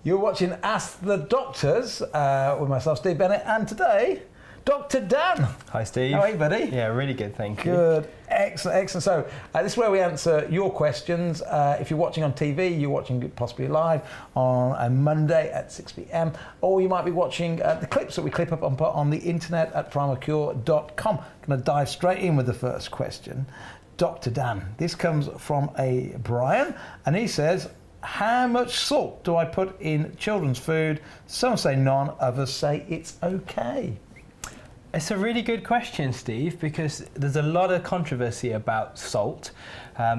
You're watching Ask the Doctors with myself, Steve Bennett, and today, Dr. Dan. Hi, Steve. How are you, buddy? Yeah, really good, thank you. Good, excellent, excellent. So this is where we answer your questions. If you're watching on TV, you're watching it possibly live on a Monday at 6 p.m, or you might be watching the clips that we clip up and put on the internet at primalcure.com. Going to dive straight in with the first question. Dr. Dan, this comes from a Brian, and he says, how much salt do I put in children's food? Some say none, others say it's okay. It's a really good question, Steve, because there's a lot of controversy about salt.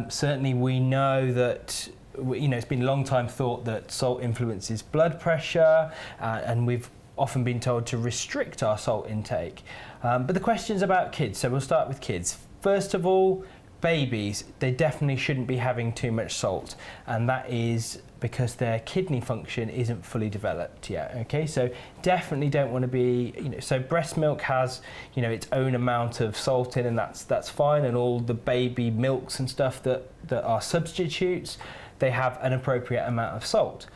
Certainly we know that it's been a long time thought that salt influences blood pressure, and we've often been told to restrict our salt intake. But the question's about kids, so we'll start with kids. First of all, babies, they definitely shouldn't be having too much salt, and that is because their kidney function isn't fully developed yet. Okay, so definitely don't want to be, so breast milk has, its own amount of salt in, and that's fine, and all the baby milks and stuff that are substitutes, they have an appropriate amount of salt.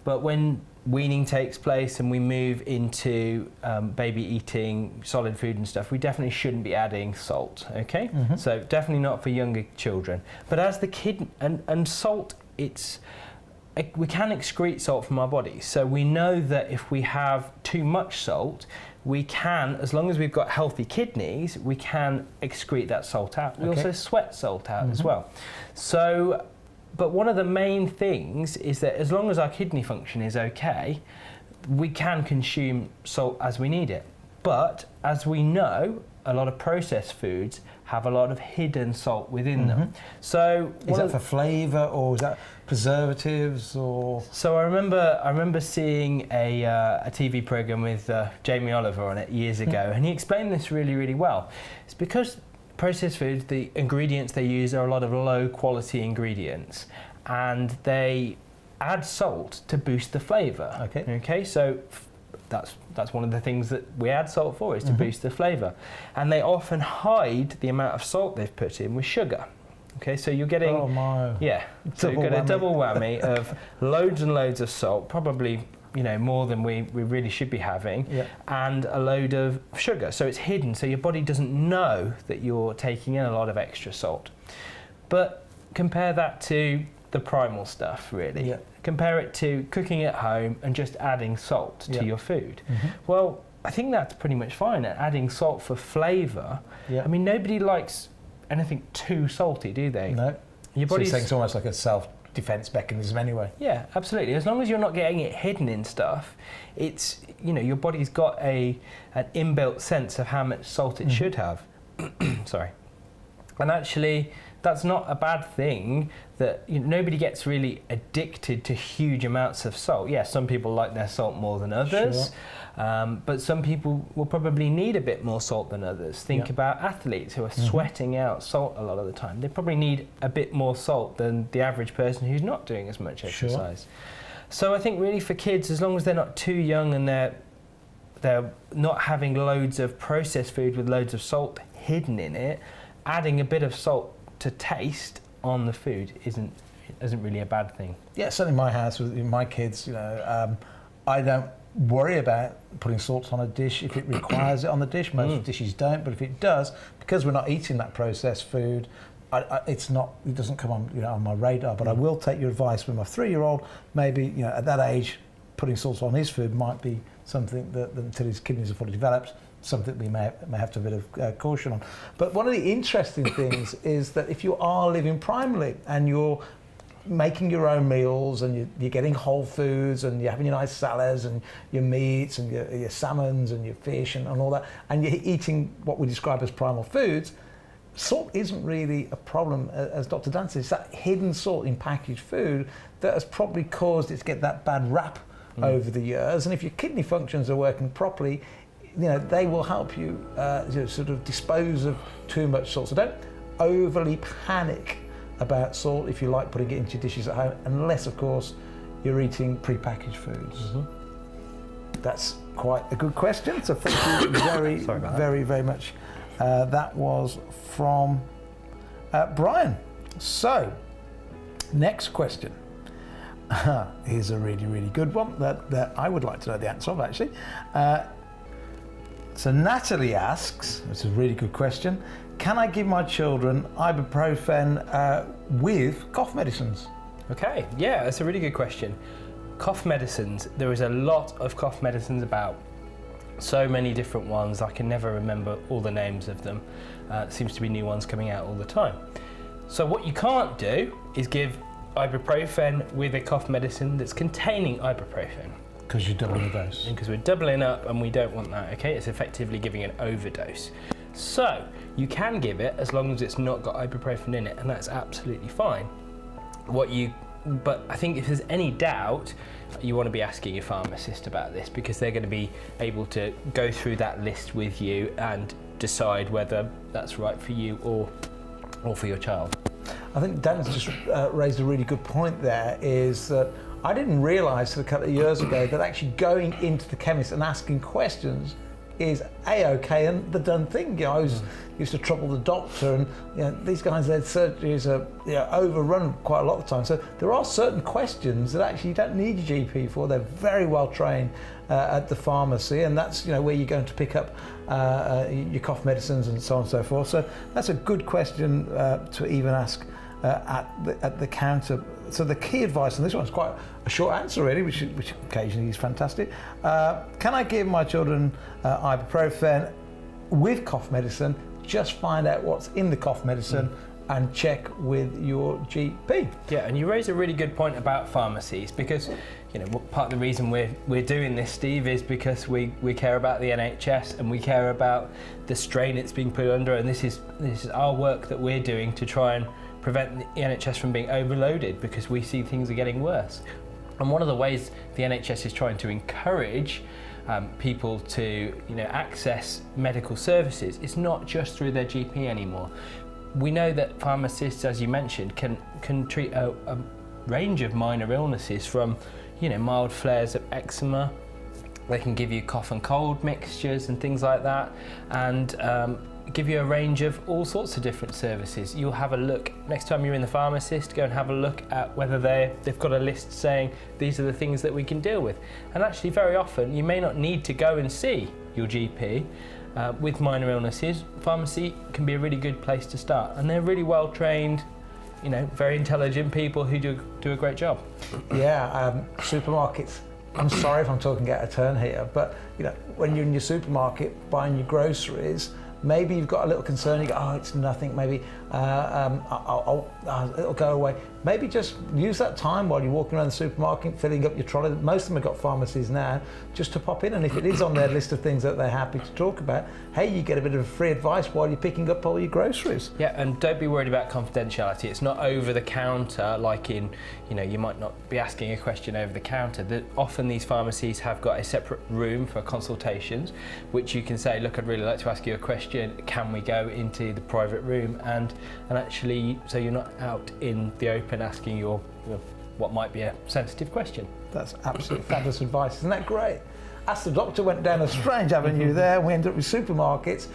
But when weaning takes place and we move into baby eating solid food and stuff, we definitely shouldn't be adding salt, okay? Mm-hmm. So definitely not for younger children. But as the kid, and salt, we can excrete salt from our bodies. So we know that if we have too much salt, we can, as long as we've got healthy kidneys, we can excrete that salt out. We also sweat salt out as well. So, but one of the main things is that as long as our kidney function is okay, we can consume salt as we need it. But as we know, a lot of processed foods have a lot of hidden salt within them. So is that for flavour, or is that preservatives, or? So I remember seeing a TV program with Jamie Oliver on it years ago, and he explained this really, really well. It's because processed foods, the ingredients they use are a lot of low quality ingredients, and they add salt to boost the flavour. Okay, so that's one of the things that we add salt for, is to boost the flavour, and they often hide the amount of salt they've put in with sugar. Okay, so you're getting so you've got a double whammy of loads and loads of salt, probably more than we really should be having, and a load of sugar. So it's hidden, so your body doesn't know that you're taking in a lot of extra salt. But compare that to the primal stuff, really. Yeah. Compare it to cooking at home and just adding salt to your food. Well, I think that's pretty much fine. Adding salt for flavour. I mean, nobody likes anything too salty, do they? No. Your body's so it's almost like a self-defense mechanism anyway. Yeah, absolutely. As long as you're not getting it hidden in stuff, it's, your body's got an inbuilt sense of how much salt it should have. Sorry. And actually, that's not a bad thing, that nobody gets really addicted to huge amounts of salt. Yeah, some people like their salt more than others, but some people will probably need a bit more salt than others. Think about athletes who are sweating out salt a lot of the time. They probably need a bit more salt than the average person who's not doing as much exercise. So I think really for kids, as long as they're not too young and they're not having loads of processed food with loads of salt hidden in it, adding a bit of salt to taste on the food isn't really a bad thing. Yeah, certainly in my house with my kids, I don't worry about putting salt on a dish if it requires it on the dish. Most dishes don't, but if it does, because we're not eating that processed food, it doesn't come on my radar. But I will take your advice with my 3-year-old. Maybe at that age, putting salt on his food might be something that until his kidneys are fully developed, something we may have to have a bit of caution on. But one of the interesting things is that if you are living primally and you're making your own meals and you're getting whole foods and you're having your nice salads and your meats and your salmons and your fish and all that, and you're eating what we describe as primal foods, salt isn't really a problem, as Dr. Dan says. It's that hidden salt in packaged food that has probably caused it to get that bad rap over the years. And if your kidney functions are working properly, they will help you sort of dispose of too much salt. So don't overly panic about salt if you like putting it into your dishes at home, unless, of course, you're eating pre-packaged foods. That's quite a good question. So thank you very, very much. That was from Brian. So, next question. Here's a really, really good one that I would like to know the answer of, actually. So Natalie asks, it's a really good question, can I give my children ibuprofen with cough medicines? Okay, yeah, that's a really good question. Cough medicines, there is a lot of cough medicines about. So many different ones, I can never remember all the names of them. Seems to be new ones coming out all the time. So what you can't do is give ibuprofen with a cough medicine that's containing ibuprofen. Because you're doubling the dose. Because we're doubling up and we don't want that, okay? It's effectively giving an overdose. So you can give it as long as it's not got ibuprofen in it, and that's absolutely fine. But I think if there's any doubt, you want to be asking your pharmacist about this, because they're going to be able to go through that list with you and decide whether that's right for you or for your child. I think Dan's just raised a really good point there, is that I didn't realise a couple of years ago that actually going into the chemist and asking questions is A-OK and the done thing. You know, I used to trouble the doctor, and these guys, their surgeries are overrun quite a lot of the time. So there are certain questions that actually you don't need your GP for. They're very well trained at the pharmacy, and that's where you're going to pick up your cough medicines and so on and so forth. So that's a good question to even ask at the counter. So the key advice, and this one's quite a short answer really, which occasionally is fantastic. Can I give my children ibuprofen with cough medicine? Just find out what's in the cough medicine and check with your GP. Yeah, and you raise a really good point about pharmacies, because part of the reason we're doing this, Steve, is because we care about the NHS and we care about the strain it's being put under, and this is our work that we're doing to try and prevent the NHS from being overloaded, because we see things are getting worse. And one of the ways the NHS is trying to encourage people to access medical services is not just through their GP anymore. We know that pharmacists, as you mentioned, can treat a range of minor illnesses, from mild flares of eczema. They can give you cough and cold mixtures and things like that, and give you a range of all sorts of different services. You'll have a look, next time you're in the pharmacist, go and have a look at whether they've got a list saying these are the things that we can deal with. And actually very often you may not need to go and see your GP with minor illnesses. Pharmacy can be a really good place to start, and they're really well trained, very intelligent people who do a great job. Yeah, supermarkets. I'm sorry if I'm talking out of turn here, but when you're in your supermarket buying your groceries, maybe you've got a little concern, you go, oh, it's nothing, maybe it'll go away. Maybe just use that time while you're walking around the supermarket, filling up your trolley. Most of them have got pharmacies now, just to pop in, and if it is on their list of things that they're happy to talk about, hey, you get a bit of free advice while you're picking up all your groceries. Yeah, and don't be worried about confidentiality. It's not over the counter, like in, you might not be asking a question over the counter. Often these pharmacies have got a separate room for consultations, which you can say, look, I'd really like to ask you a question. Can we go into the private room? And actually, so you're not out in the open asking your what might be a sensitive question. That's absolutely fabulous advice. Isn't that great? Ask the Doctor went down a strange avenue there. We ended up with supermarkets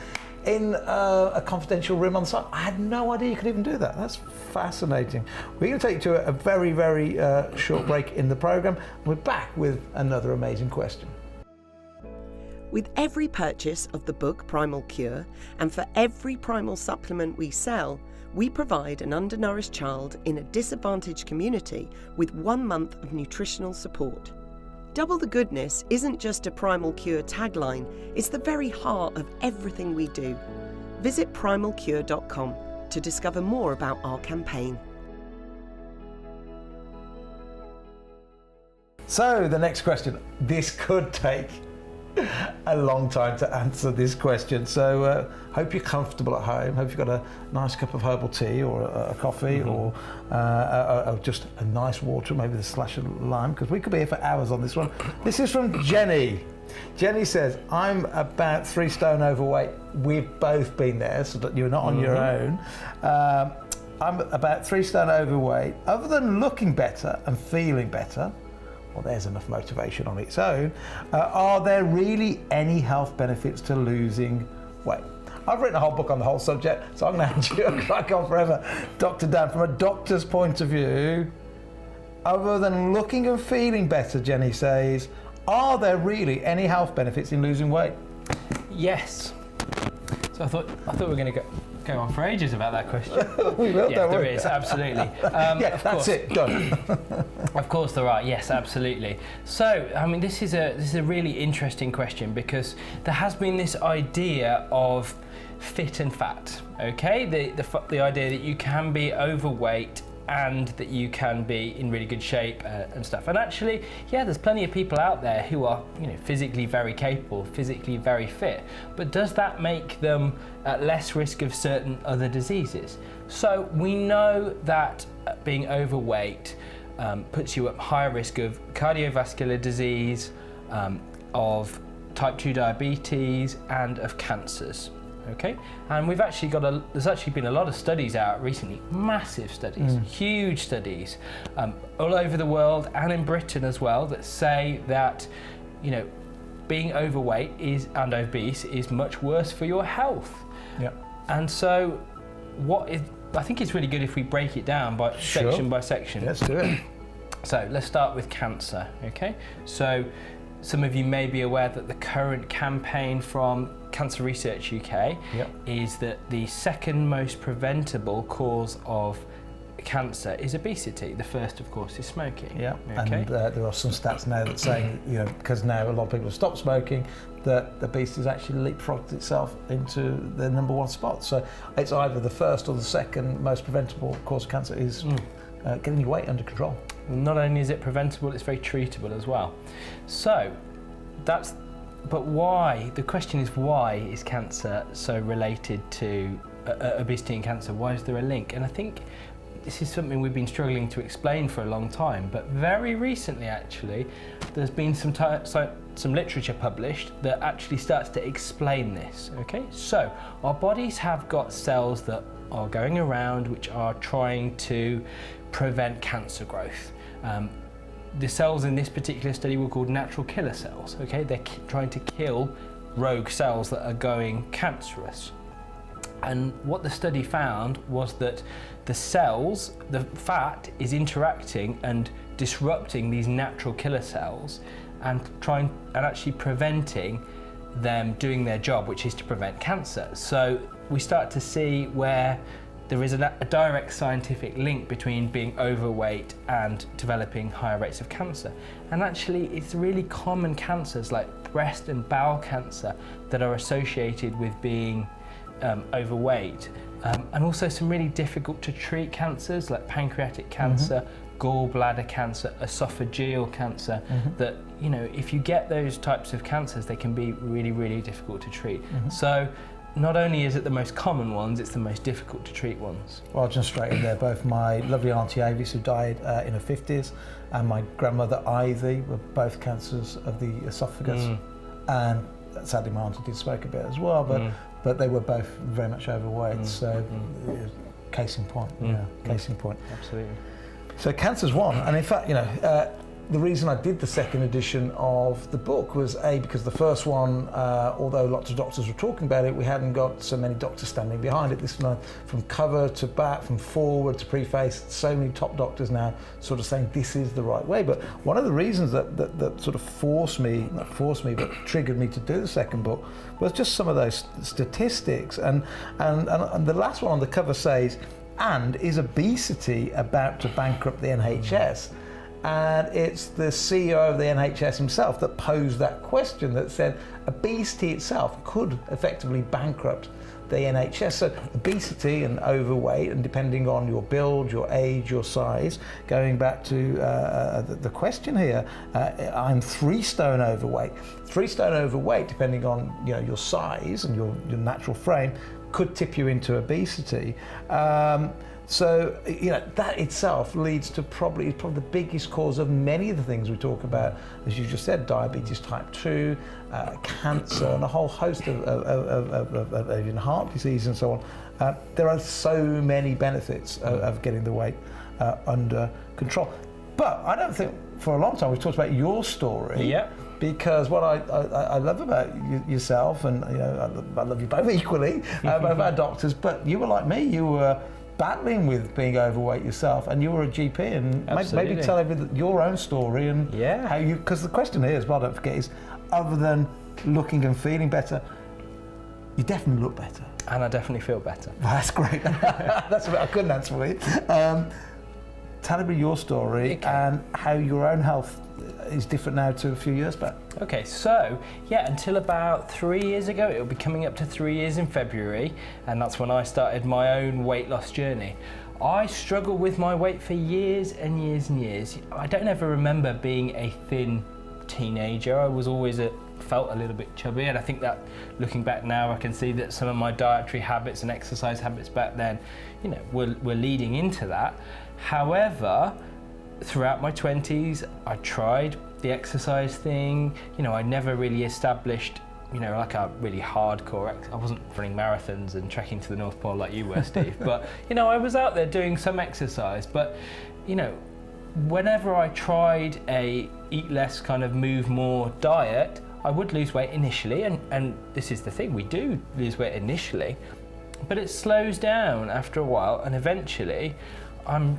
in a confidential room on the side. I had no idea you could even do that. That's fascinating. We're going to take you to a very, very short break in the programme. We're back with another amazing question. With every purchase of the book Primal Cure, and for every primal supplement we sell, we provide an undernourished child in a disadvantaged community with 1 month of nutritional support. Double the goodness isn't just a Primal Cure tagline, it's the very heart of everything we do. Visit primalcure.com to discover more about our campaign. So the next question, this could take a long time to answer this question, so hope you're comfortable at home, hope you've got a nice cup of herbal tea or a coffee, or just a nice water, maybe with a slash of lime, because we could be here for hours on this one. This is from Jenny. Jenny says, I'm about 3 stone overweight. We've both been there, so that you're not on your own. I'm about 3 stone overweight. Other than looking better and feeling better, well, there's enough motivation on its own. Are there really any health benefits to losing weight? I've written a whole book on the whole subject, so I'm going to hand you a crack on forever. Dr. Dan, from a doctor's point of view, other than looking and feeling better, Jenny says, are there really any health benefits in losing weight? Yes. So I thought we were going to go on for ages about that question. We will, yeah, there is, absolutely. Yeah, that's it, done. Of course there are, yes, absolutely. So, I mean, this is a really interesting question, because there has been this idea of fit and fat, okay? The idea that you can be overweight and that you can be in really good shape and stuff. And actually, yeah, there's plenty of people out there who are, physically very capable, physically very fit, but does that make them at less risk of certain other diseases? So we know that being overweight puts you at higher risk of cardiovascular disease, of type 2 diabetes, and of cancers. Okay, and there's actually been a lot of studies out recently, massive studies, huge studies, all over the world and in Britain as well, that say that, being overweight and obese is much worse for your health. Yeah. And so, I think it's really good if we break it down section by section. Let's do it. So let's start with cancer. Okay, so some of you may be aware that the current campaign from Cancer Research UK is that the second most preventable cause of cancer is obesity. The first, of course, is smoking. Yeah, okay? and there are some stats now that saying, because now a lot of people have stopped smoking, that obesity has actually leapfrogged itself into the number one spot. So it's either the first or the second most preventable cause of cancer is getting your weight under control. Not only is it preventable, it's very treatable as well. So but why? The question is, why is cancer so related to obesity and cancer? Why is there a link? And I think this is something we've been struggling to explain for a long time, but very recently actually there's been some literature published that actually starts to explain this. Okay, so our bodies have got cells that are going around which are trying to prevent cancer growth. The cells in this particular study were called natural killer cells. Okay, they're trying to kill rogue cells that are going cancerous. And what the study found was that the fat is interacting and disrupting these natural killer cells and actually preventing them doing their job, which is to prevent cancer. So we start to see where there is a direct scientific link between being overweight and developing higher rates of cancer. And actually, it's really common cancers like breast and bowel cancer that are associated with being overweight. And also some really difficult to treat cancers like pancreatic cancer, gallbladder cancer, esophageal cancer, that, if you get those types of cancers, they can be really, really difficult to treat. So not only is it the most common ones, it's the most difficult to treat ones. Well, I'll just straight in there. Both my lovely Auntie Avis, who died in her 50s, and my grandmother Ivy were both cancers of the esophagus. And sadly, my auntie did smoke a bit as well, but they were both very much overweight. So, case in point. Yeah, case in point. Absolutely. So cancer's one, and in fact, the reason I did the second edition of the book was because the first one, although lots of doctors were talking about it, we hadn't got so many doctors standing behind it. This one, from cover to back, from forward to preface, so many top doctors now sort of saying this is the right way. But one of the reasons that sort of not forced me, but triggered me to do the second book was just some of those statistics. And the last one on the cover says, "And is obesity about to bankrupt the NHS?" And it's the CEO of the NHS himself that posed that question, that said obesity itself could effectively bankrupt the NHS. So obesity and overweight, and depending on your build, your age, your size, going back to the question here, I'm 3 stone overweight. 3 stone overweight, depending on your size and your natural frame, could tip you into obesity. So, that itself leads to probably the biggest cause of many of the things we talk about, as you just said, diabetes type 2, cancer, and a whole host of even heart disease and so on. There are so many benefits of getting the weight under control. But I don't think for a long time we've talked about your story. Yeah. Because what I love about yourself, and I love you both equally, both our doctors, but you were like me, you were battling with being overweight yourself, and you were a GP, and maybe tell your own story and how you. Because the question here as well, don't forget, is other than looking and feeling better, you definitely look better. And I definitely feel better. Well, that's great. That's what I couldn't answer for you. Tell me your story and how your own health is different now to a few years back. Okay, so until about 3 years ago, it'll be coming up to 3 years in February, and that's when I started my own weight loss journey. I struggled with my weight for years and years and years. I don't ever remember being a thin teenager. I was always felt a little bit chubby, and I think that looking back now, I can see that some of my dietary habits and exercise habits back then, were leading into that. However, throughout my 20s, I tried the exercise thing. I never really established, like a really hardcore I wasn't running marathons and trekking to the North Pole like you were, Steve. But, I was out there doing some exercise. But, whenever I tried a eat less kind of move more diet, I would lose weight initially. And this is the thing, we do lose weight initially, but it slows down after a while. And eventually I'm,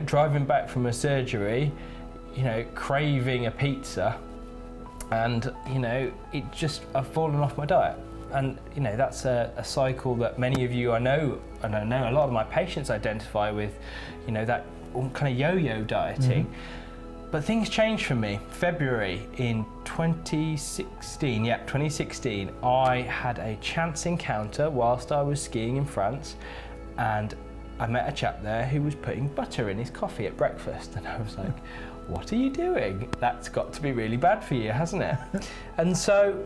driving back from a surgery, craving a pizza, and I've fallen off my diet. And that's a cycle that many of you I know a lot of my patients identify with, that kind of yo-yo dieting. Mm-hmm. But things changed for me. February in 2016, I had a chance encounter whilst I was skiing in France, and I met a chap there who was putting butter in his coffee at breakfast, and I was like, what are you doing? That's got to be really bad for you, hasn't it? And so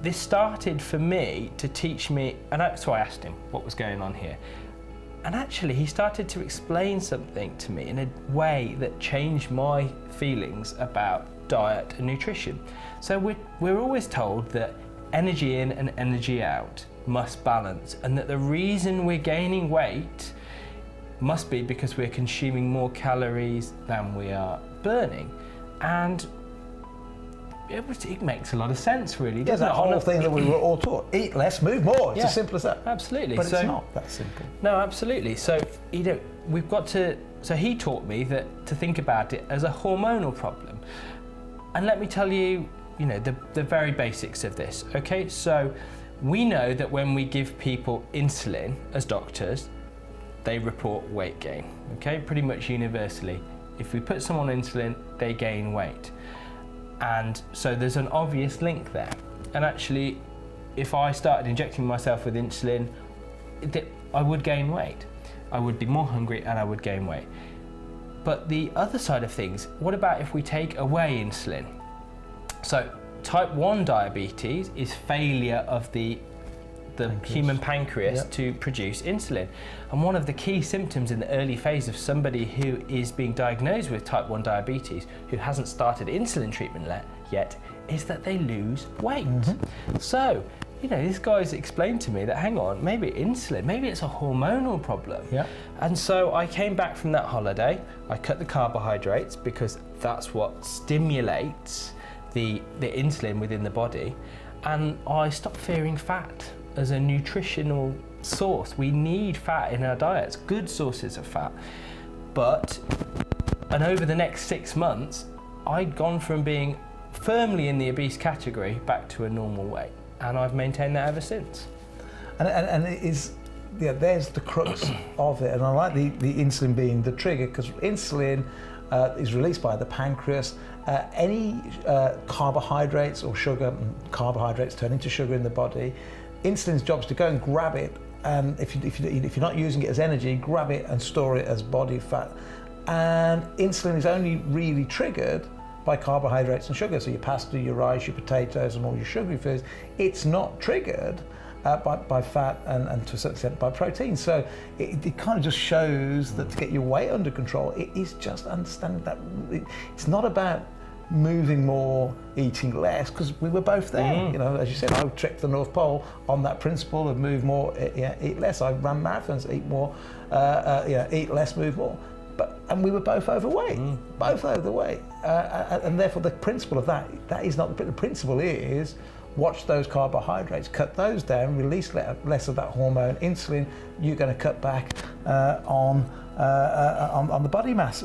this started for me to teach me, so I asked him what was going on here. And actually he started to explain something to me in a way that changed my feelings about diet and nutrition. So we're always told that energy in and energy out must balance, and that the reason we're gaining weight must be because we're consuming more calories than we are burning. And it makes a lot of sense, really, doesn't it? The whole thing that we were all taught, eat less, move more. It's as simple as that. Absolutely. But it's not that simple. No, absolutely. So, we've got to, so he taught me that to think about it as a hormonal problem. And let me tell you, the very basics of this, okay? So we know that when we give people insulin as doctors, they report weight gain, okay? Pretty much universally. If we put someone on insulin, they gain weight. And so there's an obvious link there. And actually, if I started injecting myself with insulin, I would gain weight. I would be more hungry and I would gain weight. But the other side of things, what about if we take away insulin? So type 1 diabetes is failure of the human pancreas to produce insulin. And one of the key symptoms in the early phase of somebody who is being diagnosed with type 1 diabetes, who hasn't started insulin treatment yet, is that they lose weight. Mm-hmm. So, this guy's explained to me that, hang on, maybe insulin, maybe it's a hormonal problem. Yeah. And so I came back from that holiday, I cut the carbohydrates because that's what stimulates the insulin within the body, and I stopped fearing fat as a nutritional source. We need fat in our diets, good sources of fat. And over the next 6 months, I'd gone from being firmly in the obese category back to a normal weight, and I've maintained that ever since. And it is, there's the crux of it. And I like the insulin being the trigger, because insulin is released by the pancreas. Any carbohydrates or sugar, carbohydrates turn into sugar in the body. Insulin's job is to go and grab it, and if you're not using it as energy, grab it and store it as body fat. And insulin is only really triggered by carbohydrates and sugar. So your pasta, your rice, your potatoes, and all your sugary foods. It's not triggered by fat and to a certain extent by protein. So it kind of just shows that to get your weight under control, it is just understanding that it's not about moving more, eating less, because we were both there. As you said, I trekked the North Pole on that principle of move more, eat less. I ran marathons, eat more, eat less, move more. And we were both overweight, both overweight. And therefore the principle of that is not, the principle is, watch those carbohydrates, cut those down, release less of that hormone, insulin, you're going to cut back on the body mass.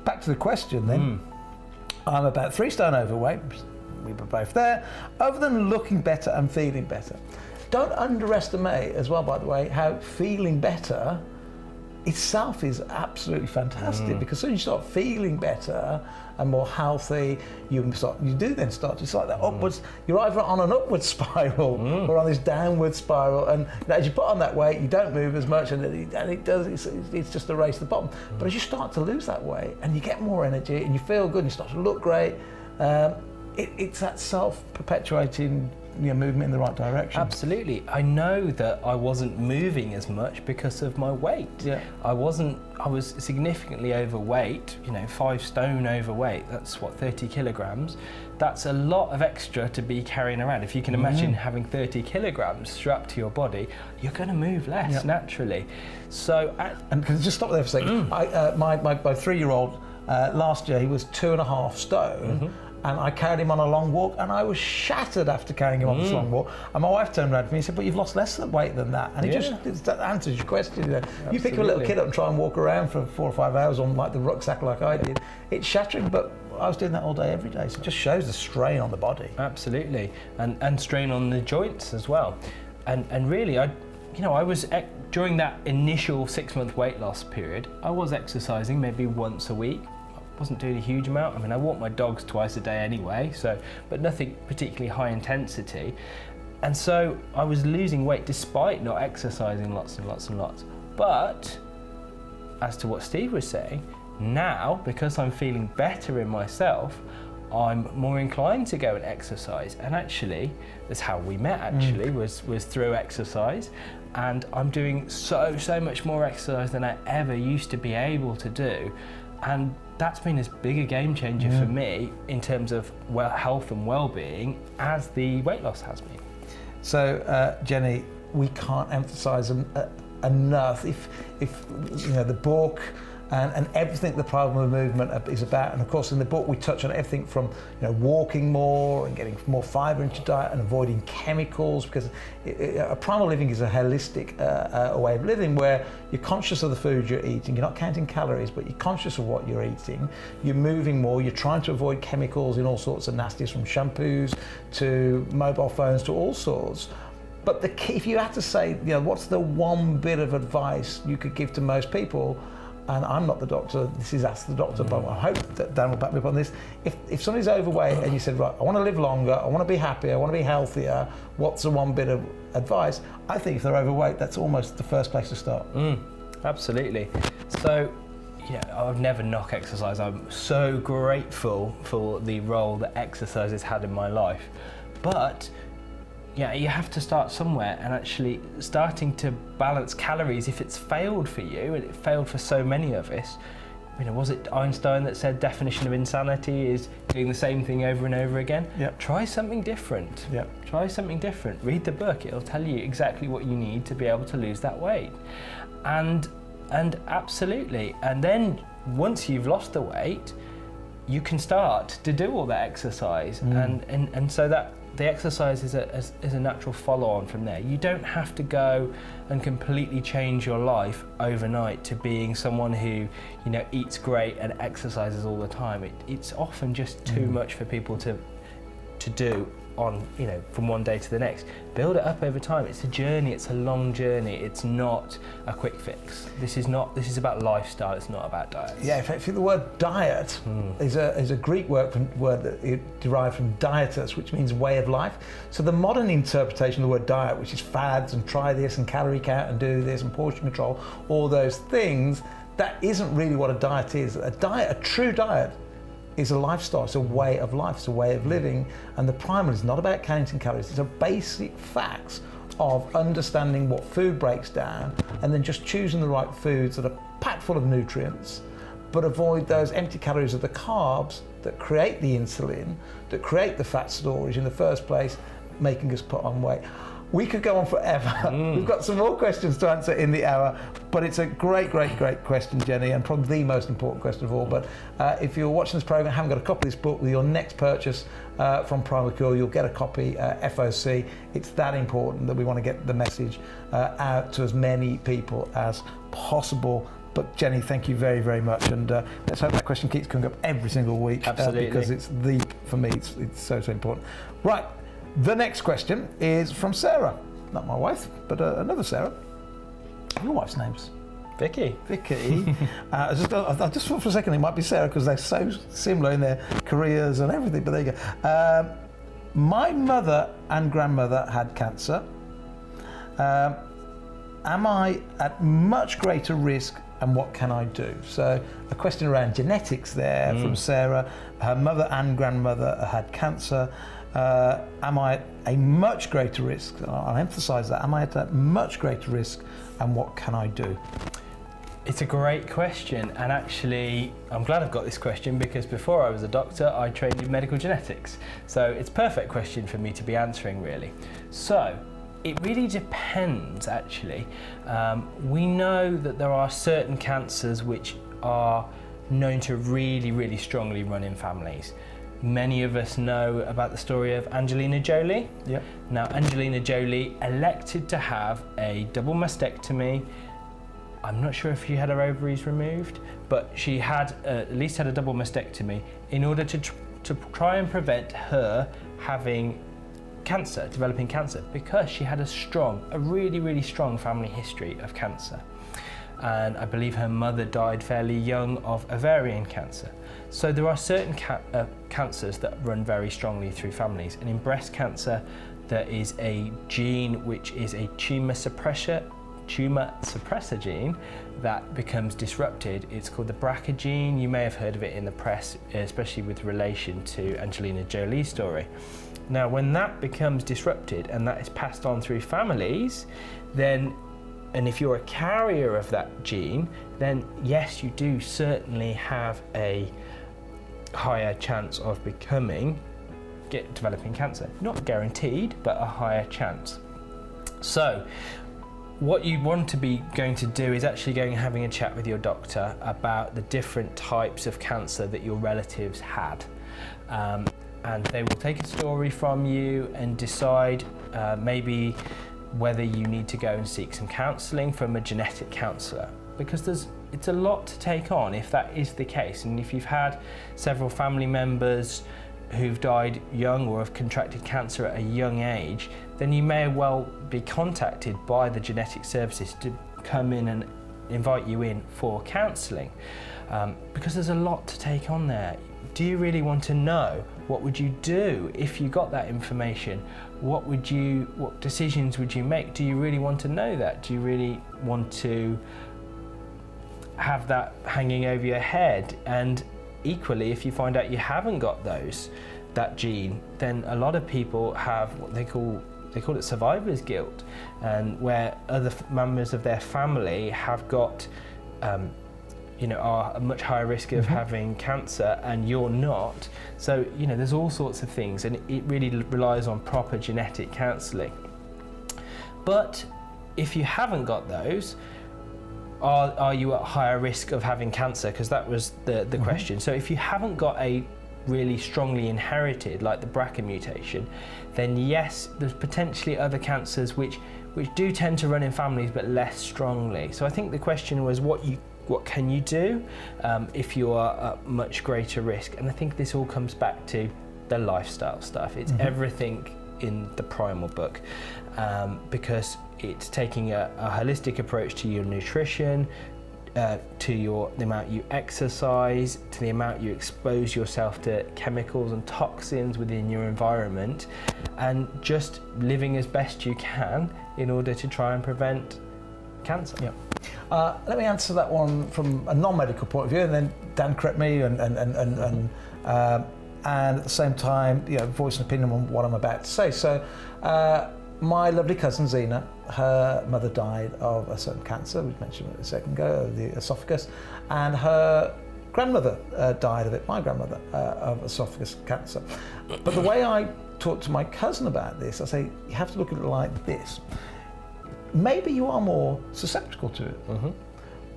Back to the question then. I'm about 3 stone overweight, we were both there. Other than looking better and feeling better, don't underestimate as well, by the way, how feeling better itself is absolutely fantastic, because as soon as you start feeling better and more healthy, you do then start, it's like that upwards, you're either on an upward spiral or on this downward spiral, and as you put on that weight, you don't move as much, and it's just a race to the bottom. But as you start to lose that weight and you get more energy and you feel good and you start to look great, it's that self-perpetuating movement in the right direction. Absolutely. I know that I wasn't moving as much because of my weight. Yeah. I was significantly overweight, 5 stone overweight. That's 30 kilograms. That's a lot of extra to be carrying around. If you can imagine having 30 kilograms strapped to your body, you're going to move less naturally. So, and can I just stop there for a second? My 3-year-old, last year he was 2.5 stone. And I carried him on a long walk, and I was shattered after carrying him on this long walk. And my wife turned around to me and said, "But you've lost less weight than that." And that answers your question. You pick a little kid up and try and walk around for 4 or 5 hours on like the rucksack like I did. It's shattering, but I was doing that all day, every day. So it just shows the strain on the body. Absolutely, and strain on the joints as well. And really, I was during that initial 6-month weight loss period, I was exercising maybe once a week. Wasn't doing a huge amount. I mean, I walk my dogs twice a day anyway, but nothing particularly high intensity. And so I was losing weight despite not exercising lots and lots and lots. But as to what Steve was saying, now, because I'm feeling better in myself, I'm more inclined to go and exercise. And actually, that's how we met actually, was through exercise. And I'm doing so much more exercise than I ever used to be able to do. And that's been as big a game changer for me in terms of health and well-being as the weight loss has been. So, Jenny, we can't emphasise enough if the book and everything the Primal movement is about. And of course, in the book, we touch on everything from walking more and getting more fibre into diet and avoiding chemicals, because a primal living is a holistic way of living where you're conscious of the food you're eating. You're not counting calories, but you're conscious of what you're eating. You're moving more. You're trying to avoid chemicals in all sorts of nasties, from shampoos to mobile phones to all sorts. But the key, if you had to say, what's the one bit of advice you could give to most people? And I'm not the doctor, this is Ask the Doctor, but I hope that Dan will back me up on this. If somebody's overweight and you said, right, I want to live longer, I want to be happier, I want to be healthier, what's the one bit of advice? I think if they're overweight, that's almost the first place to start. Absolutely. So, I've never knock exercise. I'm so grateful for the role that exercise has had in my life. But you have to start somewhere, and actually starting to balance calories, if it's failed for you, and it failed for so many of us. Was it Einstein that said definition of insanity is doing the same thing over and over again? Yep. Try something different. Yep. Try something different. Read the book. It'll tell you exactly what you need to be able to lose that weight. And absolutely. And then once you've lost the weight, you can start to do all that exercise. And so that the exercise is a natural follow-on from there. You don't have to go and completely change your life overnight to being someone who eats great and exercises all the time. It's often just too much for people to do on from one day to the next. Build it up over time. It's a journey. It's a long journey. It's not a quick fix. This is about lifestyle. It's not about diet. Yeah, in fact, the word diet is a Greek word that it derived from dietus, which means way of life. So the modern interpretation of the word diet, which is fads and try this and calorie count and do this and portion control, all those things, that isn't really what a diet is. A true diet is a lifestyle, it's a way of life, it's a way of living, and the Primal is not about counting calories. It's a basic facts of understanding what food breaks down and then just choosing the right foods that are packed full of nutrients, but avoid those empty calories of the carbs that create the insulin, that create the fat storage in the first place, making us put on weight. We could go on forever. We've got some more questions to answer in the hour, But it's a great question, Jenny, and probably the most important question of all. But if you're watching this program and haven't got a copy of this book, with your next purchase from Primal Cure, you'll get a copy, FOC. It's that important that we want to get the message out to as many people as possible. But Jenny, thank you very, very much, and let's hope that question keeps coming up every single week. Absolutely. Because for me, it's so important. Right, the next question is from Sarah, not my wife, but another Sarah. Your wife's name's Vicky. I just thought for a second it might be Sarah because they're so similar in their careers and everything. But there you go. My mother and grandmother had cancer. Am I at much greater risk, and what can I do? So a question around genetics there from Sarah. Her mother and grandmother had cancer. Am I at a much greater risk? I'll emphasise that. Am I at a much greater risk, and what can I do? It's a great question, and actually I'm glad I've got this question because before I was a doctor I trained in medical genetics, so it's a perfect question for me to be answering, really. So it really depends, actually. We know that there are certain cancers which are known to really strongly run in families. Many of us know about the story of Angelina Jolie. Yep. Now, Angelina Jolie elected to have a double mastectomy. I'm not sure if she had her ovaries removed, but she had at least had a double mastectomy in order to try and prevent her having cancer, developing cancer, because she had a really strong family history of cancer. And I believe her mother died fairly young of ovarian cancer. So there are certain cancers that run very strongly through families. And in breast cancer, there is a gene which is a tumor suppressor gene that becomes disrupted. It's called the BRCA gene. You may have heard of it in the press, especially with relation to Angelina Jolie's story. Now, when that becomes disrupted and that is passed on through families, then, and if you're a carrier of that gene, then yes, you do certainly have a higher chance of developing cancer. Not guaranteed, but a higher chance. So what you want to be going to do is actually going and having a chat with your doctor about the different types of cancer that your relatives had. And they will take a story from you and decide maybe whether you need to go and seek some counselling from a genetic counsellor, because it's a lot to take on if that is the case. And if you've had several family members who've died young or have contracted cancer at a young age, then you may well be contacted by the genetic services to come in and invite you in for counselling, because there's a lot to take on there. Do you really want to know? What would you do if you got that information? What decisions would you make? Do you really want to know that? Do you really want to have that hanging over your head? And equally, if you find out you haven't got that gene, then a lot of people have what they call it survivor's guilt, and where other members of their family have got are a much higher risk of having cancer and you're not. So, there's all sorts of things, and it really relies on proper genetic counselling. But if you haven't got those, are you at higher risk of having cancer? Because that was the question. So if you haven't got a really strongly inherited, like the BRCA mutation, then yes, there's potentially other cancers which do tend to run in families, but less strongly. So I think the question was what can you do if you are at much greater risk? And I think this all comes back to the lifestyle stuff. It's everything in the Primal book, because it's taking a holistic approach to your nutrition, to the amount you exercise, to the amount you expose yourself to chemicals and toxins within your environment, and just living as best you can in order to try and prevent cancer. Yeah. Let me answer that one from a non-medical point of view, and then Dan correct me and at the same time, voice an opinion on what I'm about to say. So, my lovely cousin Zena, her mother died of a certain cancer, we mentioned a second ago, of the esophagus, and her grandmother died of it, my grandmother, of esophagus cancer. But the way I talk to my cousin about this, I say, you have to look at it like this. maybe you are more susceptible to it.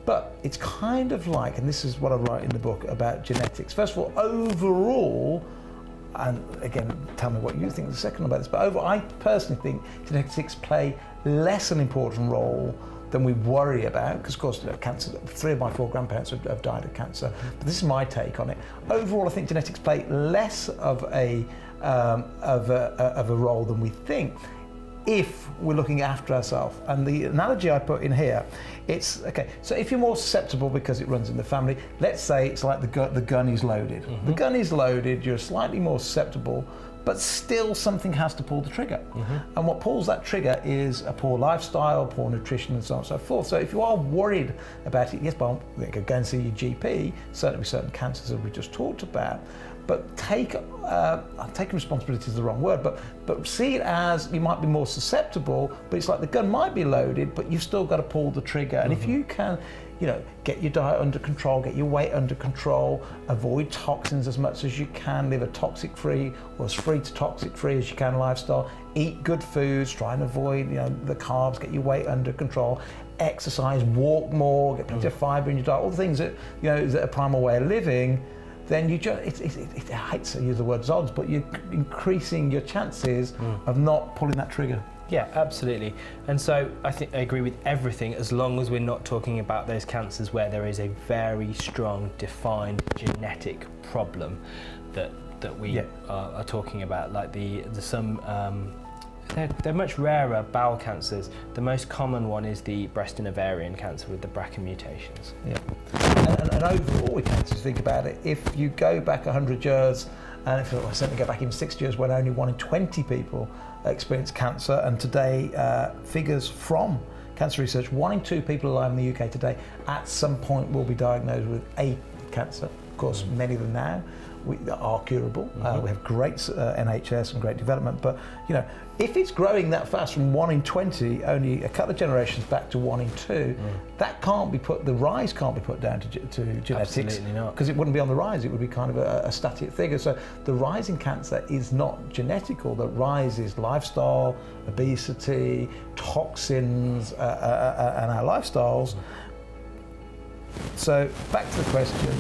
But it's kind of like, and this is what I write in the book about genetics. First of all, overall, and again, tell me what you think the second about this, but overall, I personally think genetics play less an important role than we worry about, because of course, cancer, 3 of my 4 grandparents have died of cancer, but this is my take on it. Overall, I think genetics play less of a role than we think, if we're looking after ourselves. And the analogy I put in here, it's, okay, so if you're more susceptible because it runs in the family, let's say it's like the gun is loaded. The gun is loaded, you're slightly more susceptible, but still something has to pull the trigger. And what pulls that trigger is a poor lifestyle, poor nutrition, and so on and so forth. So if you are worried about it, yes, well, go and see your GP, certainly with certain cancers that we just talked about, but taking responsibility is the wrong word, but see it as you might be more susceptible, but it's like the gun might be loaded, but you've still got to pull the trigger. And if you can, get your diet under control, get your weight under control, avoid toxins as much as you can, live a toxic-free or as free to toxic-free as you can lifestyle, eat good foods, try and avoid the carbs, get your weight under control, exercise, walk more, get plenty of fibre in your diet, all the things that is a primal way of living. Then you just, I hate to use the word odds, but you're increasing your chances of not pulling that trigger. Yeah, absolutely. And so I think I agree with everything, as long as we're not talking about those cancers where there is a very strong defined genetic problem that we are talking about, like they're much rarer bowel cancers. The most common one is the breast and ovarian cancer with the BRCA mutations. Yeah, and overall with cancers, think about it, if you go back 100 years, and if I certainly go back even 60 years when only 1 in 20 people experience cancer, and today figures from cancer research, 1 in 2 people alive in the UK today at some point will be diagnosed with a cancer. Of course, many of them now are curable. We have great NHS and great development, but if it's growing that fast from 1 in 20, only a couple of generations back to 1 in 2, that can't be put. The rise can't be put down to genetics. Absolutely not, because it wouldn't be on the rise. It would be kind of a static figure. So the rise in cancer is not genetical. The rise is lifestyle, obesity, toxins, and our lifestyles. So back to the question,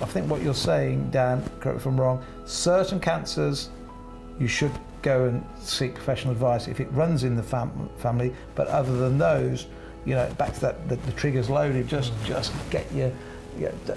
I think what you're saying, Dan, correct me if I'm wrong, certain cancers you should go and seek professional advice if it runs in the family, but other than those, back to that, the trigger's loaded, just get your,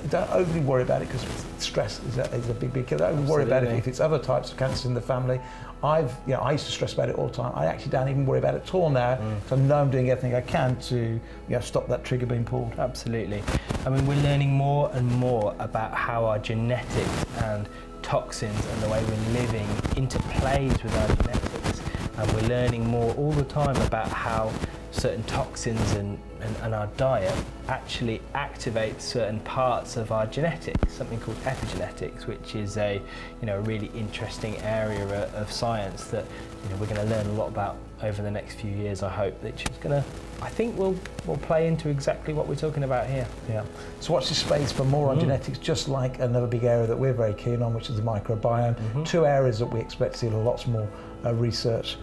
don't overly worry about it, because stress is a big killer. Don't worry about it if it's other types of cancer in the family. I used to stress about it all the time. I actually don't even worry about it at all now, because I know I'm doing everything I can to stop that trigger being pulled. Absolutely. I mean, we're learning more and more about how our genetics and toxins and the way we're living interplays with our genetics, and we're learning more all the time about how certain toxins and our diet actually activate certain parts of our genetics, something called epigenetics, which is a really interesting area of science that we're going to learn a lot about over the next few years, I hope, which is going to, I think, will play into exactly what we're talking about here. Yeah. So watch this space for more on genetics, just like another big area that we're very keen on, which is the microbiome. 2 areas that we expect to see lots more research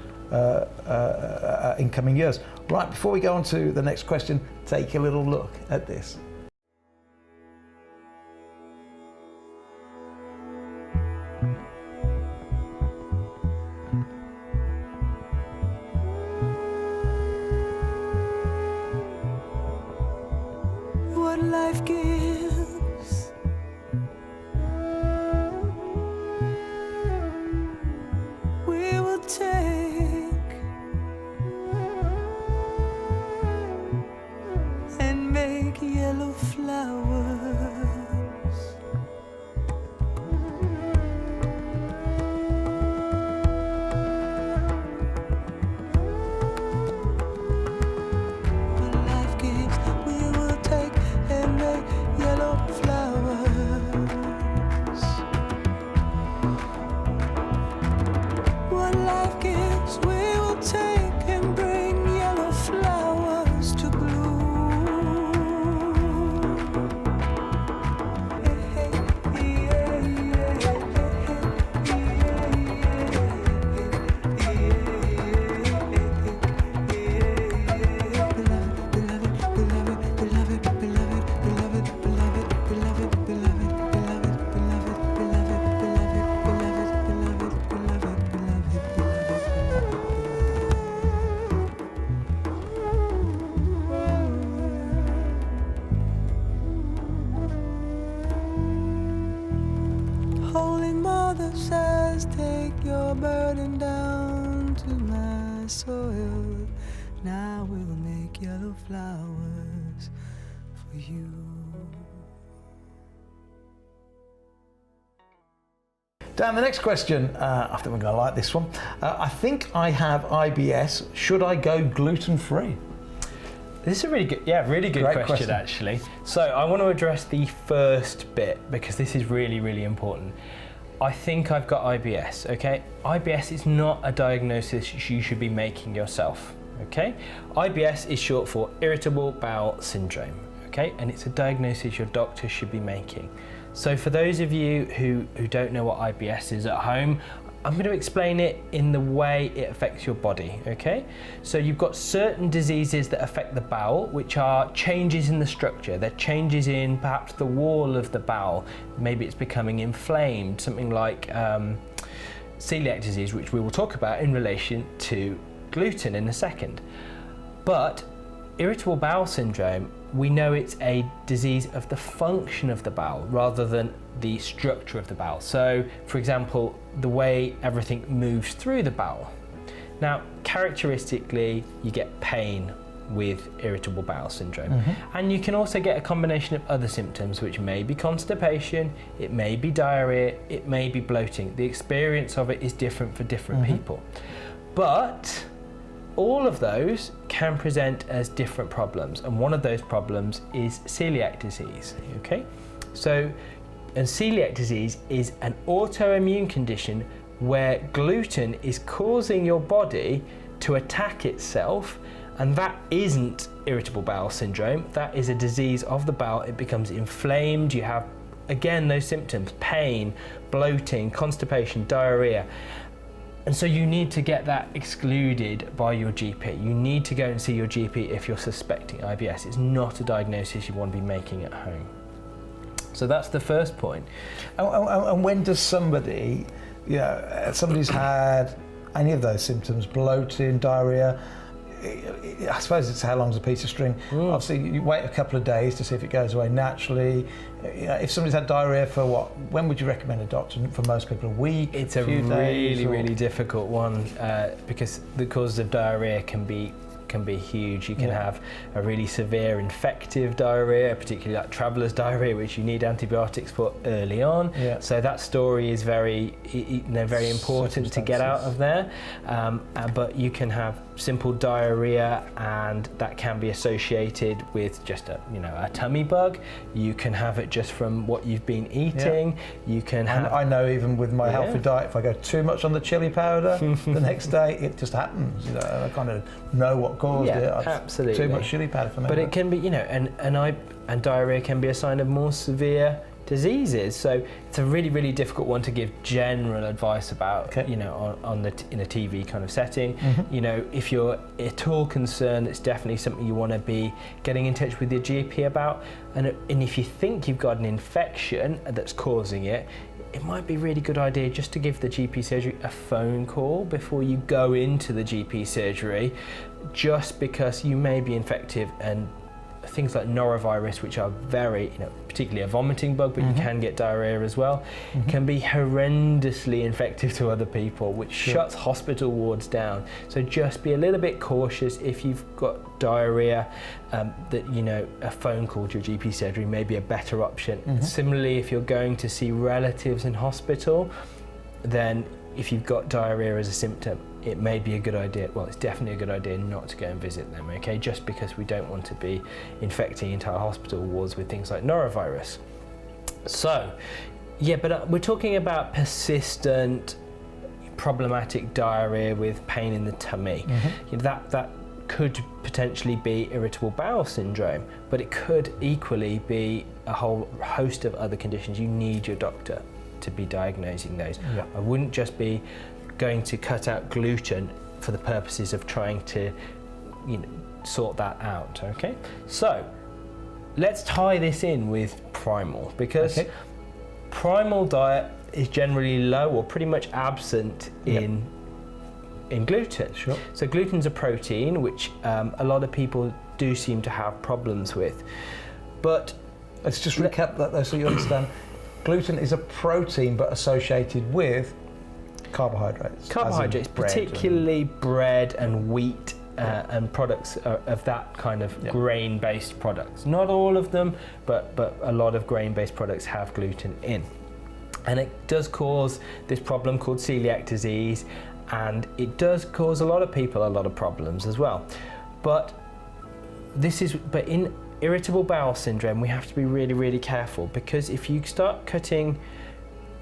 in coming years. Right, before we go on to the next question, take a little look at this. What life gives, we will take and make yellow flowers. What life gives, we will take and make yellow flowers. What life gives, we will take and bring yellow flowers to bloom. mother says, take your burden down to my soil. Now we'll make yellow flowers for you. Dan, the next question, I think we're going to like this one. I think I have IBS. Should I go gluten-free? This is a really good question actually. So I want to address the first bit because this is really, really important. I think I've got IBS, okay? IBS is not a diagnosis you should be making yourself, okay? IBS is short for irritable bowel syndrome, okay? And it's a diagnosis your doctor should be making. So for those of you who don't know what IBS is at home, I'm going to explain it in the way it affects your body, okay? So you've got certain diseases that affect the bowel, which are changes in the structure. They're changes in perhaps the wall of the bowel. Maybe it's becoming inflamed, something like celiac disease, which we will talk about in relation to gluten in a second. But irritable bowel syndrome, we know it's a disease of the function of the bowel rather than the structure of the bowel. So, for example, the way everything moves through the bowel. Now, characteristically, you get pain with irritable bowel syndrome. And you can also get a combination of other symptoms, which may be constipation, it may be diarrhea, it may be bloating. The experience of it is different for different people. But all of those can present as different problems, and one of those problems is celiac disease, okay? So, and celiac disease is an autoimmune condition where gluten is causing your body to attack itself, and that isn't irritable bowel syndrome. That is a disease of the bowel. It becomes inflamed, you have, again, those symptoms, pain, bloating, constipation, diarrhea. And so you need to get that excluded by your GP. You need to go and see your GP if you're suspecting IBS. It's not a diagnosis you want to be making at home. So that's the first point. And when does somebody, somebody's had any of those symptoms, bloating, diarrhea, I suppose it's how long's a piece of string. Obviously, you wait a couple of days to see if it goes away naturally. If somebody's had diarrhea for what? When would you recommend a doctor? For most people, a week. It's a really difficult one because the causes of diarrhea can be huge. You can have a really severe infective diarrhea, particularly like traveller's diarrhea, which you need antibiotics for early on. So that story is very important to get out of there. But you can have simple diarrhea, and that can be associated with just a tummy bug. You can have it just from what you've been eating. You can have. I know even with my healthy diet, if I go too much on the chili powder, the next day it just happens. I kind of know what caused it. Absolutely. Too much chili powder for me. But it can be, and diarrhea can be a sign of more severe diseases. So it's a really difficult one to give general advice about, in a TV kind of setting. If you're at all concerned, it's definitely something you want to be getting in touch with your GP about. And if you think you've got an infection that's causing it, it might be a really good idea just to give the GP surgery a phone call before you go into the GP surgery, just because you may be infective, and things like norovirus, which are very, particularly a vomiting bug, but you can get diarrhea as well, can be horrendously infective to other people, which shuts hospital wards down. So just be a little bit cautious if you've got diarrhea, that a phone call to your GP surgery may be a better option. Similarly, if you're going to see relatives in hospital, then if you've got diarrhea as a symptom, it may be a good idea, well, it's definitely a good idea not to go and visit them, okay? Just because we don't want to be infecting entire hospital wards with things like norovirus. So, but we're talking about persistent, problematic diarrhea with pain in the tummy. That could potentially be irritable bowel syndrome, but it could equally be a whole host of other conditions. You need your doctor to be diagnosing those. I wouldn't just be going to cut out gluten for the purposes of trying to sort that out, okay? So let's tie this in with primal, because primal diet is generally low or pretty much absent in gluten. So gluten's a protein which a lot of people do seem to have problems with, but let's just recap that though so you understand. gluten is a protein but associated with carbohydrates. Carbohydrates, bread particularly bread and wheat and products of that kind of grain-based products. Not all of them, but a lot of grain-based products have gluten in. And it does cause this problem called celiac disease, and it does cause a lot of people a lot of problems as well. But in irritable bowel syndrome, we have to be really, really careful, because if you start cutting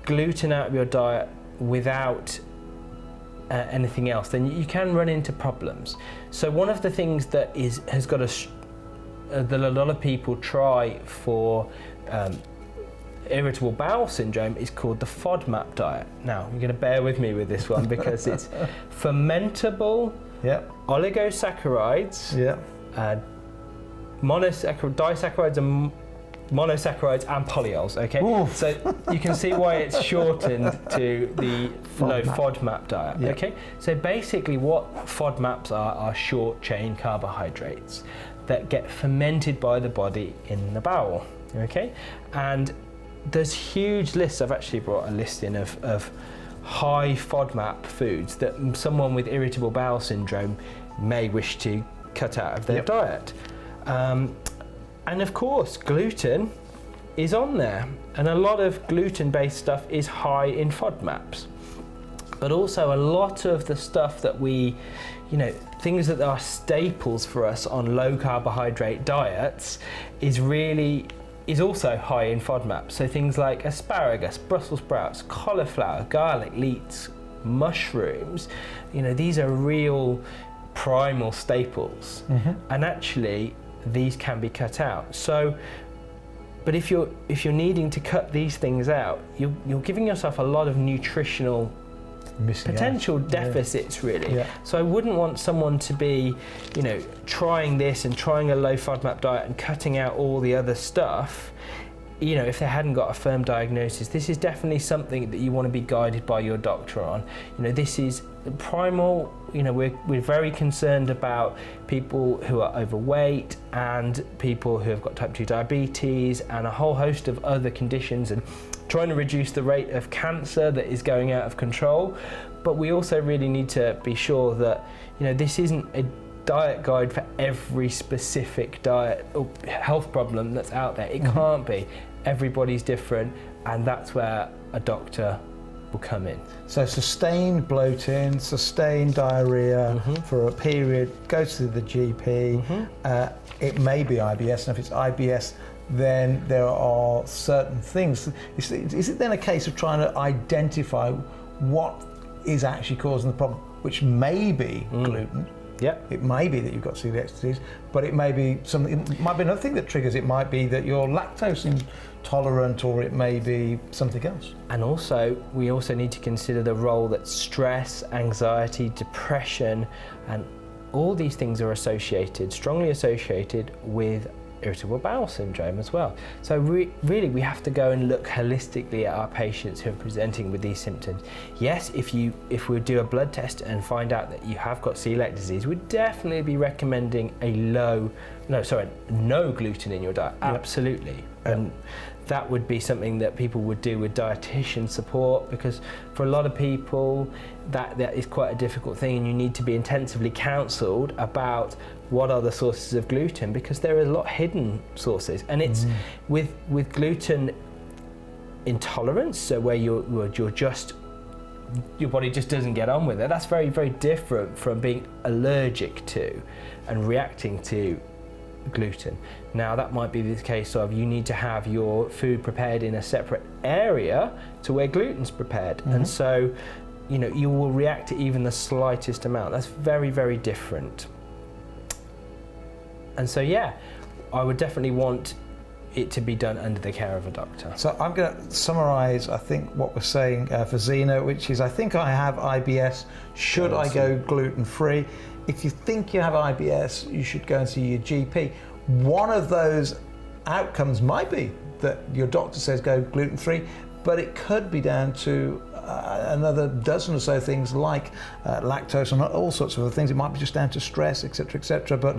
gluten out of your diet without anything else, then you can run into problems. So one of the things that has got that a lot of people try for irritable bowel syndrome is called the FODMAP diet. Now, you're going to bear with me with this one because it's fermentable oligosaccharides, disaccharides and monosaccharides and polyols, okay? Oof. So you can see why it's shortened to the FODMAP diet, okay? So basically what FODMAPs are short chain carbohydrates that get fermented by the body in the bowel, okay? And there's huge lists. I've actually brought a list in of high FODMAP foods that someone with irritable bowel syndrome may wish to cut out of their diet. And of course, gluten is on there, and a lot of gluten-based stuff is high in FODMAPs. But also a lot of the stuff that things that are staples for us on low carbohydrate diets is also high in FODMAPs. So things like asparagus, Brussels sprouts, cauliflower, garlic, leeks, mushrooms, these are real primal staples. And actually, these can be cut out. So, but if you're needing to cut these things out, you're giving yourself a lot of nutritional potential deficits, really. So I wouldn't want someone to be, trying this and trying a low FODMAP diet and cutting out all the other stuff, if they hadn't got a firm diagnosis. This is definitely something that you want to be guided by your doctor on. This is primal. We're very concerned about people who are overweight and people who have got type 2 diabetes and a whole host of other conditions, and trying to reduce the rate of cancer that is going out of control. But we also really need to be sure that this isn't a diet guide for every specific diet or health problem that's out there. It can't be. Everybody's different, and that's where a doctor will come in. So sustained bloating, sustained diarrhea for a period, go to the GP. It may be IBS, and if it's IBS, then there are certain things. Is it then a case of trying to identify what is actually causing the problem, which may be gluten? It may be that you've got celiac disease, but it may be something. It might be another thing that triggers. It might be that you're lactose intolerant, or it may be something else. And also, we also need to consider the role that stress, anxiety, depression, and all these things are strongly associated with irritable bowel syndrome as well. So really we have to go and look holistically at our patients who are presenting with these symptoms. Yes, if we do a blood test and find out that you have got celiac disease, we'd definitely be recommending no gluten in your diet. Absolutely. And that would be something that people would do with dietitian support, because for a lot of people that is quite a difficult thing, and you need to be intensively counselled about what are the sources of gluten, because there are a lot of hidden sources. And it's with gluten intolerance, so where your body just doesn't get on with it, that's very, very different from being allergic to and reacting to gluten. Now that might be the case of you need to have your food prepared in a separate area to where gluten's prepared, and so you will react to even the slightest amount. That's very, very different. And so I would definitely want it to be done under the care of a doctor. So I'm going to summarise, I think, what we're saying for Zena, which is, I think I have IBS. Should I go gluten-free? If you think you have IBS, you should go and see your GP. One of those outcomes might be that your doctor says go gluten-free, but it could be down to another dozen or so things like lactose and all sorts of other things. It might be just down to stress, etc., but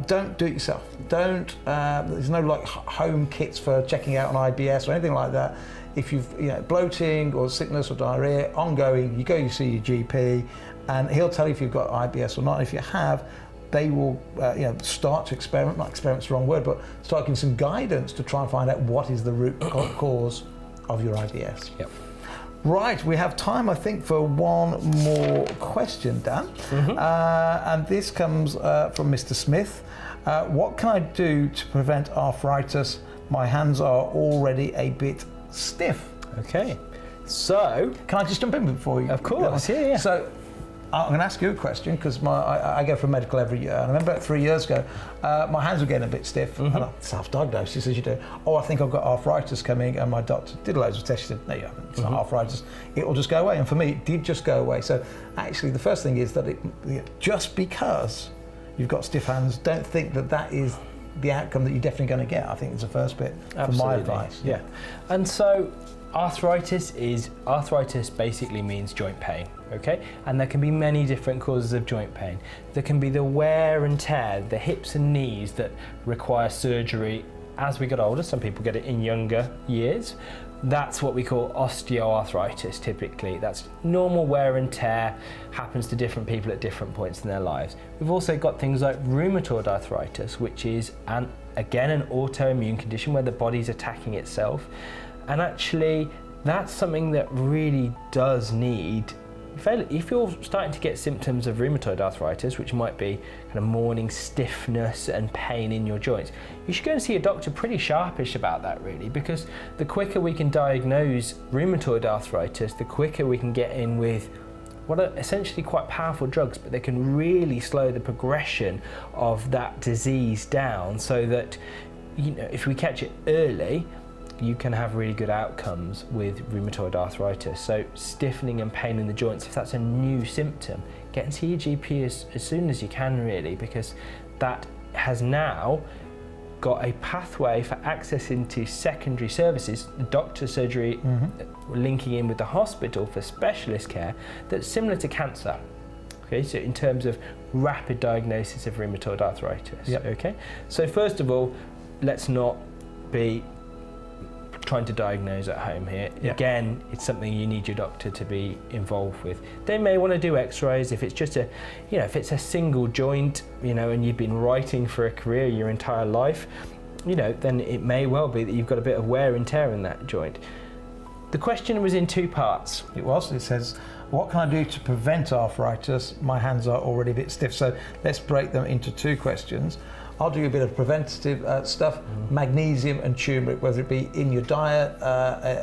don't do it yourself. Don't, there's no like home kits for checking out on IBS or anything like that. If you've bloating or sickness or diarrhea ongoing, you go, you see your GP, and he'll tell you if you've got IBS or not. If you have, they will start to experiment, not experiment's the wrong word, but start giving some guidance to try and find out what is the root cause of your IBS. Yep. Right, we have time, I think, for one more question, Dan. And this comes from Mr. Smith. What can I do to prevent arthritis? My hands are already a bit stiff. Okay, so can I just jump in before you? Of course, yeah. So I'm going to ask you a question because I go for medical every year. And I remember 3 years ago, my hands were getting a bit stiff. And I self-diagnosis as you do. Oh, I think I've got arthritis coming, and my doctor did loads of tests. She said, no, you haven't. It's not arthritis. It will just go away. And for me, it did just go away. So actually, the first thing is that just because you've got stiff hands, don't think that is the outcome that you're definitely going to get. I think it's the first bit for my advice. Yeah. And so arthritis basically means joint pain, okay? And there can be many different causes of joint pain. There can be the wear and tear, the hips and knees that require surgery as we get older. Some people get it in younger years. That's what we call osteoarthritis typically. That's normal wear and tear, happens to different people at different points in their lives. We've also got things like rheumatoid arthritis, which is again an autoimmune condition where the body's attacking itself. And actually that's something that really does need, if you're starting to get symptoms of rheumatoid arthritis, which might be kind of morning stiffness and pain in your joints, you should go and see a doctor pretty sharpish about that really, because the quicker we can diagnose rheumatoid arthritis, the quicker we can get in with what are essentially quite powerful drugs, but they can really slow the progression of that disease down so that, if we catch it early, you can have really good outcomes with rheumatoid arthritis. So stiffening and pain in the joints, if that's a new symptom, get and see your GP as soon as you can really, because that has now got a pathway for access into secondary services, doctor surgery, linking in with the hospital for specialist care that's similar to cancer. Okay, so in terms of rapid diagnosis of rheumatoid arthritis. Yep. Okay, so first of all, let's not be trying to diagnose at home here. Yeah. Again, it's something you need your doctor to be involved with. They may want to do x-rays if it's just if it's a single joint, and you've been writing for a career your entire life, then it may well be that you've got a bit of wear and tear in that joint. The question was in two parts. It was. It says, what can I do to prevent arthritis? My hands are already a bit stiff. So let's break them into two questions. I'll do a bit of preventative stuff, magnesium and turmeric, whether it be in your diet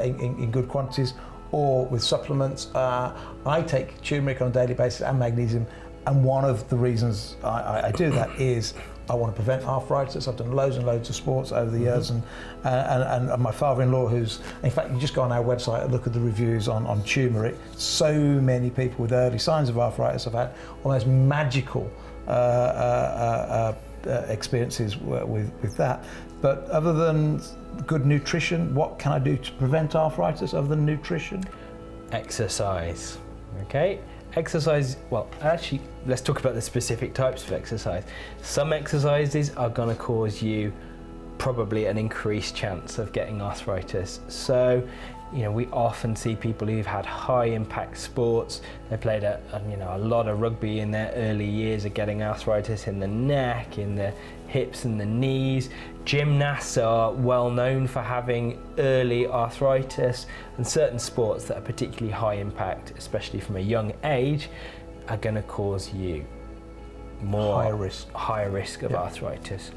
in good quantities or with supplements. I take turmeric on a daily basis and magnesium, and one of the reasons I do that is I want to prevent arthritis. I've done loads and loads of sports over the years, and my father-in-law, who's, in fact, you just go on our website and look at the reviews on turmeric. So many people with early signs of arthritis have had almost magical experiences with that. But other than good nutrition, what can I do to prevent arthritis other than nutrition? Exercise. Okay, exercise, well, actually, let's talk about the specific types of exercise. Some exercises are going to cause you probably an increased chance of getting arthritis. So, we often see people who've had high impact sports. They played a lot of rugby in their early years are getting arthritis in the neck, in the hips and the knees. Gymnasts are well known for having early arthritis, and certain sports that are particularly high impact, especially from a young age, are going to cause you more higher risk of arthritis.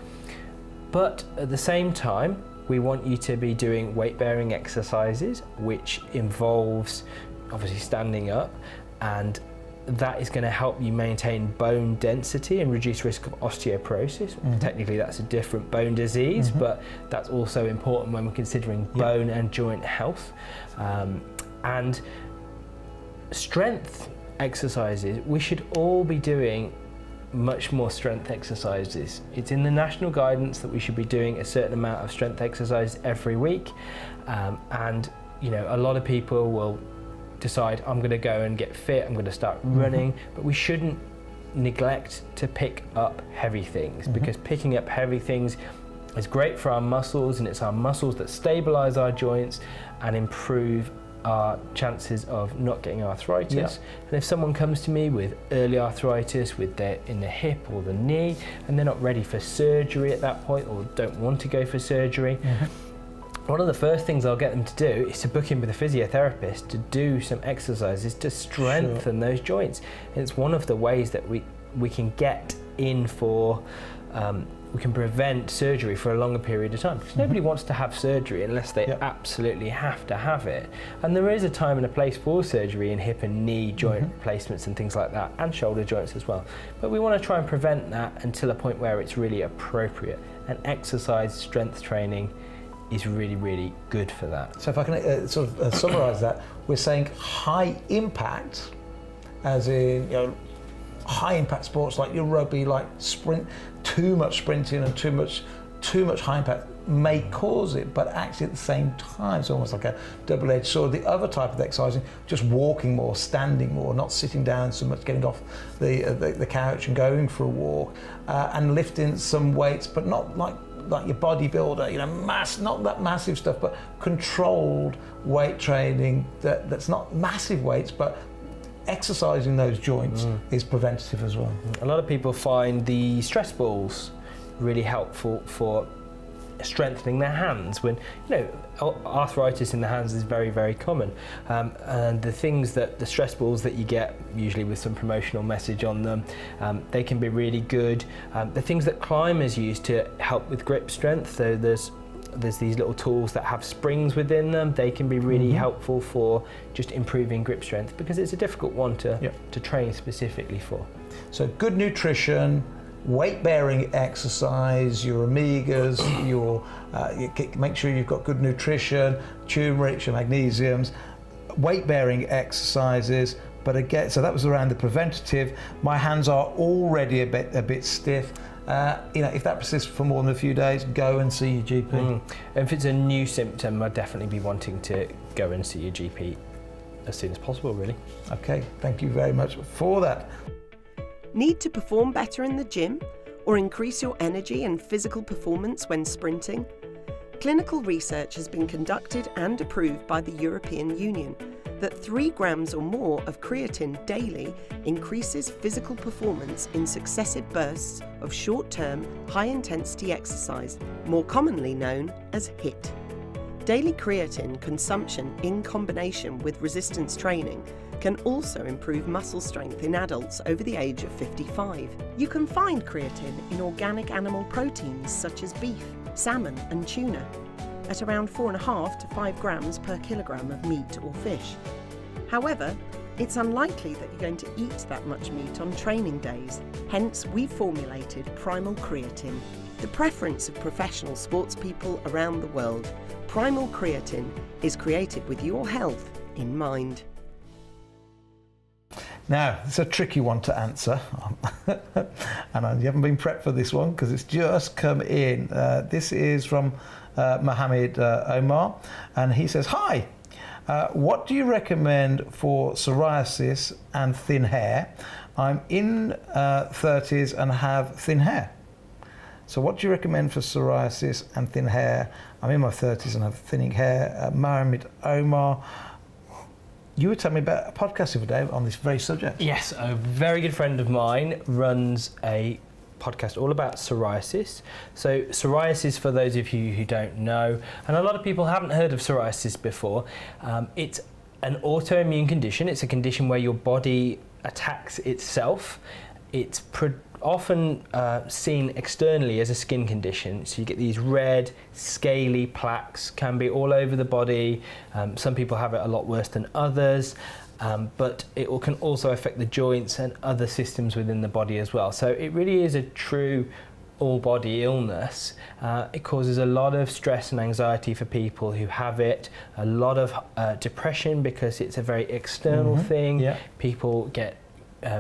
But at the same time, we want you to be doing weight-bearing exercises, which involves obviously standing up, and that is going to help you maintain bone density and reduce risk of osteoporosis. Technically that's a different bone disease, but that's also important when we're considering bone and joint health. And strength exercises, we should all be doing much more strength exercises. It's in the national guidance that we should be doing a certain amount of strength exercise every week, and a lot of people will decide I'm going to go and get fit, I'm going to start running, but we shouldn't neglect to pick up heavy things, because picking up heavy things is great for our muscles, and it's our muscles that stabilize our joints and improve our chances of not getting arthritis. Yeah. And if someone comes to me with early arthritis in the hip or the knee, and they're not ready for surgery at that point, or don't want to go for surgery, one of the first things I'll get them to do is to book in with a physiotherapist to do some exercises to strengthen those joints. And it's one of the ways that we can get in for we can prevent surgery for a longer period of time, because nobody wants to have surgery unless they absolutely have to have it. And there is a time and a place for surgery in hip and knee joint replacements and things like that, and shoulder joints as well. But we want to try and prevent that until a point where it's really appropriate. And exercise, strength training is really, really good for that. So if I can summarise that, we're saying high impact, as in, high impact sports like your rugby, like sprint, too much sprinting and too much high impact may cause it, but actually at the same time it's almost like a double-edged sword. The other type of exercising, just walking more, standing more, not sitting down so much, getting off the couch and going for a walk, and lifting some weights, but not like your bodybuilder, not that massive stuff, but controlled weight training that's not massive weights, but exercising those joints is preventative as well. A lot of people find the stress balls really helpful for strengthening their hands when, arthritis in the hands is very, very common. And the things that the stress balls that you get, usually with some promotional message on them, they can be really good. The things that climbers use to help with grip strength, so there's these little tools that have springs within them. They can be really helpful for just improving grip strength, because it's a difficult one to train specifically for. So good nutrition, weight-bearing exercise, your omegas, make sure you've got good nutrition, turmeric, your magnesiums, weight-bearing exercises. But again, so that was around the preventative. My hands are already a bit stiff. If that persists for more than a few days, go and see your GP. If it's a new symptom, I'd definitely be wanting to go and see your GP as soon as possible, really. Okay, thank you very much for that. Need to perform better in the gym or increase your energy and physical performance when sprinting? Clinical research has been conducted and approved by the European Union that 3 grams or more of creatine daily increases physical performance in successive bursts of short-term, high-intensity exercise, more commonly known as HIIT. Daily creatine consumption in combination with resistance training can also improve muscle strength in adults over the age of 55. You can find creatine in organic animal proteins such as beef, salmon and tuna, at around 4.5 to 5 grams per kilogram of meat or fish. However, it's unlikely that you're going to eat that much meat on training days. Hence, we've formulated Primal Creatine. The preference of professional sports people around the world, Primal Creatine is created with your health in mind. Now, it's a tricky one to answer, and you haven't been prepped for this one because it's just come in. This is from Mohammed Omar, and he says, "Hi, what do you recommend for psoriasis and thin hair? I'm in 30s and have thin hair. So what do you recommend for psoriasis and thin hair? I'm in my 30s and have thinning hair." Mohammed Omar, you were telling me about a podcast the other day on this very subject. Yes, a very good friend of mine runs a podcast all about psoriasis. So psoriasis, for those of you who don't know, and a lot of people haven't heard of psoriasis before, it's an autoimmune condition. It's a condition where your body attacks itself. It's often seen externally as a skin condition. So you get these red, scaly plaques, can be all over the body. Some people have it a lot worse than others, but it can also affect the joints and other systems within the body as well. So it really is a true all-body illness. It causes a lot of stress and anxiety for people who have it, a lot of depression because it's a very external thing. Yeah. People get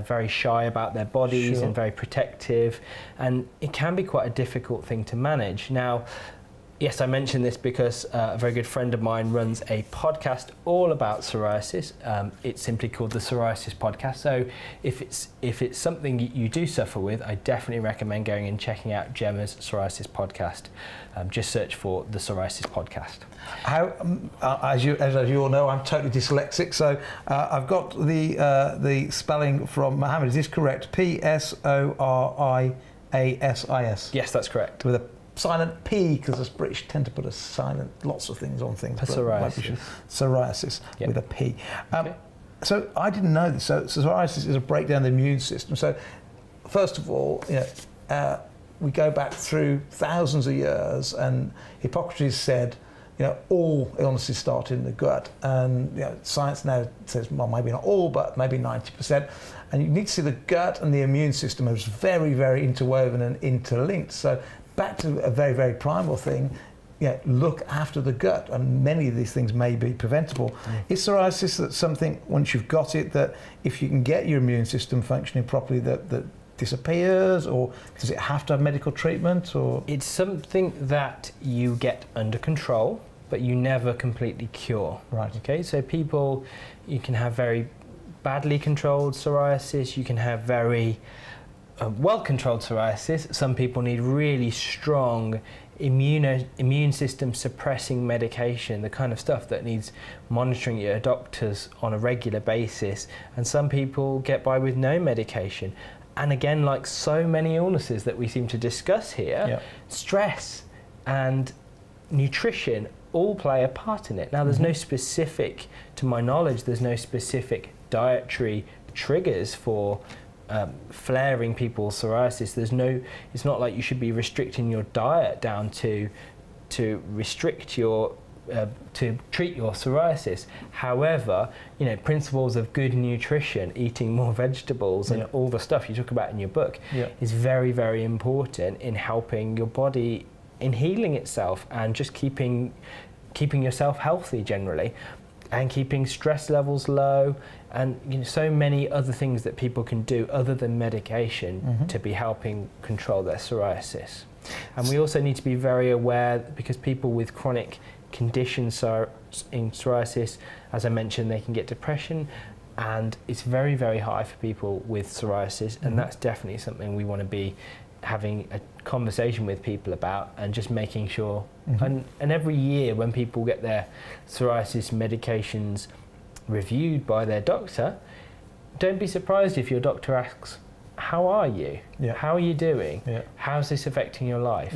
very shy about their bodies and very protective, and it can be quite a difficult thing to manage. Now, Yes, I mentioned this because a very good friend of mine runs a podcast all about psoriasis. It's simply called the Psoriasis Podcast. So if it's something you do suffer with, I definitely recommend going and checking out Gemma's Psoriasis Podcast. Just search for the Psoriasis Podcast. As you all know, I'm totally dyslexic, so I've got the spelling from Mohammed. Is this correct? Psoriasis. Yes, that's correct. With a silent P, because us British tend to put a silent lots of things on things. Psoriasis. Psoriasis, yep. With a P. Okay. So I didn't know this. So psoriasis is a breakdown of the immune system. So first of all, we go back through thousands of years, and Hippocrates said, all illnesses start in the gut, and science now says, well, maybe not all, but maybe 90%. And you need to see the gut and the immune system as very, very interwoven and interlinked. So back to a very, very primal thing, look after the gut, and many of these things may be preventable. Is psoriasis that something, once you've got it, that if you can get your immune system functioning properly, that disappears, or does it have to have medical treatment? Or it's something that you get under control, but you never completely cure. Right. Okay, so you can have very badly controlled psoriasis, you can have very well-controlled psoriasis. Some people need really strong immune system suppressing medication, the kind of stuff that needs monitoring your doctors on a regular basis. And some people get by with no medication. And again, like so many illnesses that we seem to discuss here, stress and nutrition all play a part in it. Now, there's no specific, to my knowledge, there's no specific dietary triggers for flaring people's psoriasis. It's not like you should be restricting your diet down to restrict your to treat your psoriasis. However, principles of good nutrition, eating more vegetables and all the stuff you talk about in your book is very, very important in helping your body in healing itself and just keeping yourself healthy generally, and keeping stress levels low, and so many other things that people can do other than medication to be helping control their psoriasis. And we also need to be very aware, because people with chronic conditions in psoriasis, as I mentioned, they can get depression, and it's very, very high for people with psoriasis, and that's definitely something we want to be having a conversation with people about, and just making sure, and every year when people get their psoriasis medications reviewed by their doctor, don't be surprised if your doctor asks, how are you? How are you doing? How's this affecting your life?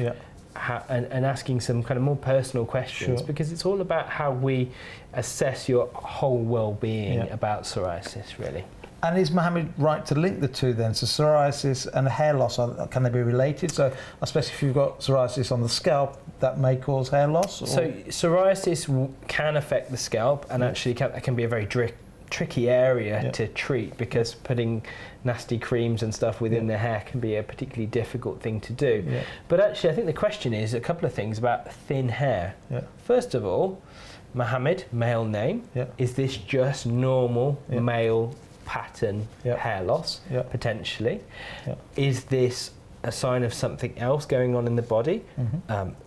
And asking some kind of more personal questions, because it's all about how we assess your whole well-being about psoriasis, really. And is Mohammed right to link the two then? So psoriasis and hair loss, can they be related? So especially if you've got psoriasis on the scalp, that may cause hair loss? Or? So psoriasis can affect the scalp, and actually can be a very tricky area to treat, because putting nasty creams and stuff within the hair can be a particularly difficult thing to do. But actually I think the question is a couple of things about thin hair. First of all, Mohammed, male name, is this just normal male pattern hair loss, potentially? Is this a sign of something else going on in the body?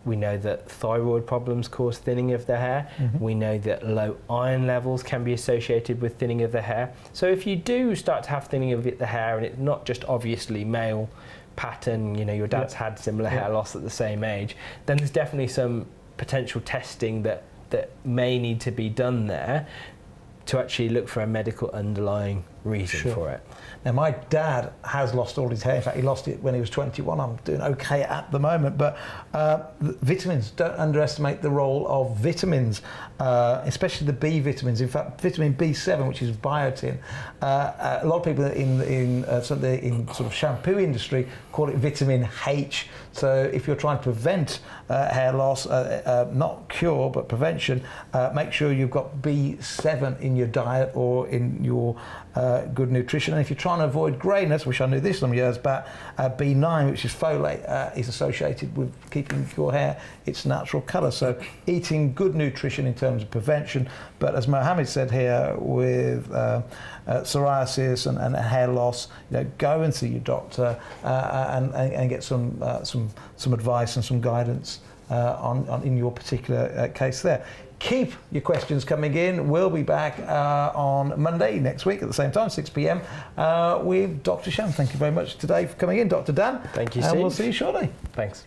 We know that thyroid problems cause thinning of the hair. We know that low iron levels can be associated with thinning of the hair. So if you do start to have thinning of the hair, and it's not just obviously male pattern, your dad's had similar hair loss at the same age, then there's definitely some potential testing that may need to be done there to actually look for a medical underlying reason for it. Now, my dad has lost all his hair. In fact, he lost it when he was 21. I'm doing okay at the moment. But vitamins, don't underestimate the role of vitamins, especially the B vitamins. In fact, vitamin B7, which is biotin. A lot of people in sort of shampoo industry call it vitamin H. So if you're trying to prevent hair loss, not cure, but prevention, make sure you've got B7 in your diet or in your good nutrition. And if you're trying to avoid greyness, which I knew this some years back, B9, which is folate, is associated with keeping your hair its natural colour. So eating good nutrition in terms of prevention. But as Mohammed said here, with psoriasis and hair loss, go and see your doctor and get some advice and some guidance in your particular case there. Keep your questions coming in. We'll be back on Monday next week at the same time, 6 p.m, with Dr. Shan. Thank you very much today for coming in, Dr. Dan. Thank you, And Steve. we'll see you shortly. Thanks.